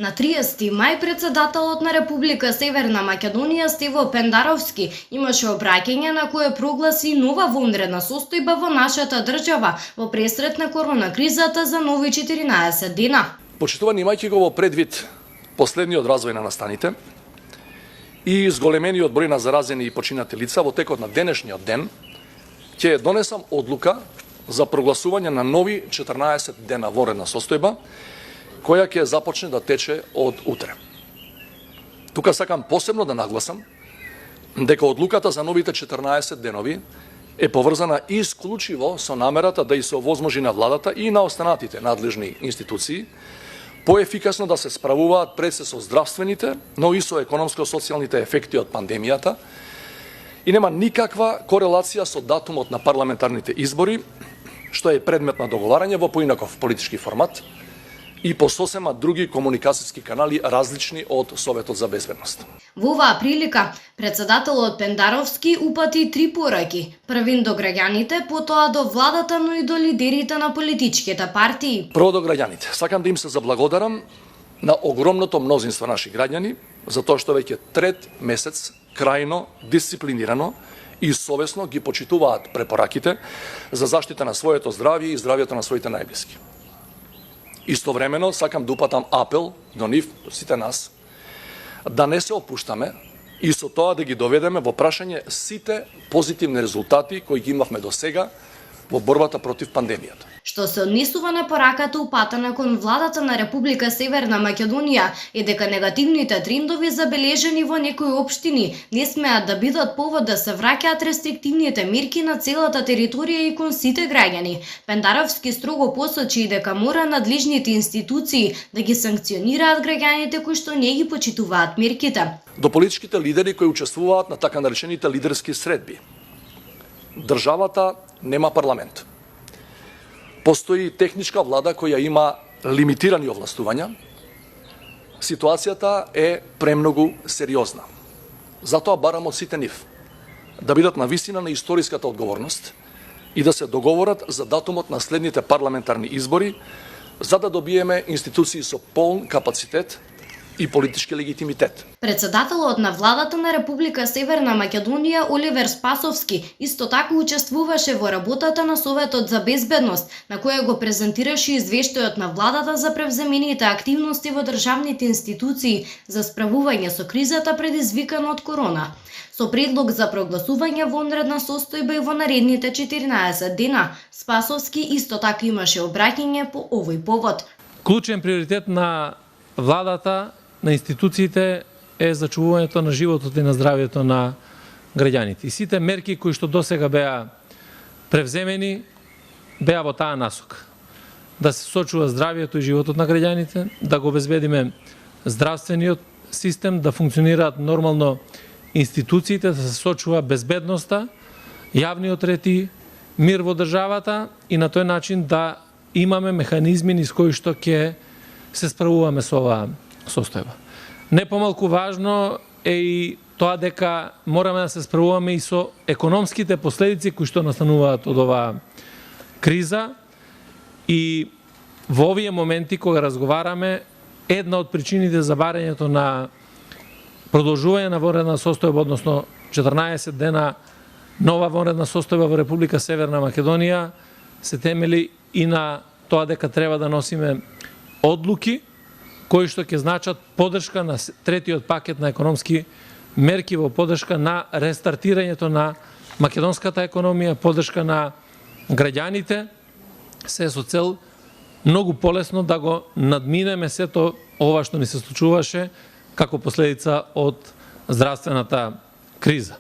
На 30 мај председателот на Република Северна Македонија Стево Пендаровски имаше обраќање на кое прогласи нова вонредна состојба во нашата држава во пресрет на корона кризата за нови 14 дена. Почитувани, имајќи го во предвид последниот развој на настаните и зголемениот број на заразени и починати лица, во текот на денешниот ден ќе донесам одлука за прогласување на нови 14 дена вонредна состојба, која ќе започне да тече од утре. Тука сакам посебно да нагласам дека одлуката за новите 14 денови е поврзана исклучиво со намерата да и се овозможи на владата и на останатите надлежни институции поефикасно да се справуваат пред се со здравствените, но и со економско-социјалните ефекти од пандемијата и нема никаква корелација со датумот на парламентарните избори, што е предмет на договарање во поинаков политички формат и по сосема други комуникацијски канали различни од Советот за безбедност. Во оваа прилика, председателот Пендаровски упати 3 пораки. Првин до граѓаните, потоа до владата, но и до лидерите на политичките партии. Прво до граѓаните. Сакам да им се заблагодарам на огромното мнозинство наши граѓани, за тоа што веќе трет месец крајно, дисциплинирано и совесно ги почитуваат препораките за заштита на своето здравје и здравјето на своите најблиски. Истовремено сакам да упатам апел до нив, до сите нас, да не се опуштаме и со тоа да ги доведеме во прашање сите позитивни резултати кои ги имавме до сега во борбата против пандемијата. Што се однесува на пораката упатена кон владата на Република Северна Македонија е дека негативните трендови забележени во некои општини не смеат да бидат повод да се враќаат рестриктивните мерки на целата територија и кон сите граѓани. Пендаровски строго посочи дека мора надлежните институции да ги санкционираат граѓаните кои што не ги почитуваат мерките. До политичките лидери кои учествуваат на така наречените лидерски средби. Државата нема парламент. Постои техничка влада која има лимитирани овластувања. Ситуацијата е премногу сериозна. Затоа барам од сите нив да бидат на висина на историската одговорност и да се договорат за датумот на следните парламентарни избори, за да добиеме институции со полн капацитет и политички легитимитет. Председателот на владата на Република Северна Македонија Оливер Спасовски исто така учествуваше во работата на Советот за безбедност, на која го презентираше извештајот на владата за превземените активности во државните институции за справување со кризата предизвикана од корона. Со предлог за прогласување вонредна состојба и во наредните 14 дена, Спасовски исто така имаше обраќање по овој повод. Клучен приоритет на владата, на институциите е зачувувањето на животот и на здравјето на граѓаните. И сите мерки кои што досега беа превземени беа во таа насока. Да се сочува здравјето и животот на граѓаните, да го обезбедиме здравствениот систем, да функционираат нормално институциите, да се сочува безбедноста, јавниот ред и мир во државата и на тој начин да имаме механизми низ кои што ќе се справуваме со оваа состојба. Не помалку важно е и тоа дека мораме да се справуваме и со економските последици кои што настануваат од оваа криза и во овие моменти кога разговараме, една од причините за барањето на продолжување на вонредна состојба, односно 14 дена нова вонредна состојба во Република Северна Македонија, се темели и на тоа дека треба да носиме одлуки кои што ќе значат поддршка на третиот пакет на економски мерки во поддршка на рестартирањето на македонската економија, поддршка на граѓаните, се со цел многу полесно да го надминеме сето ова што ни се случуваше како последица од здравствената криза.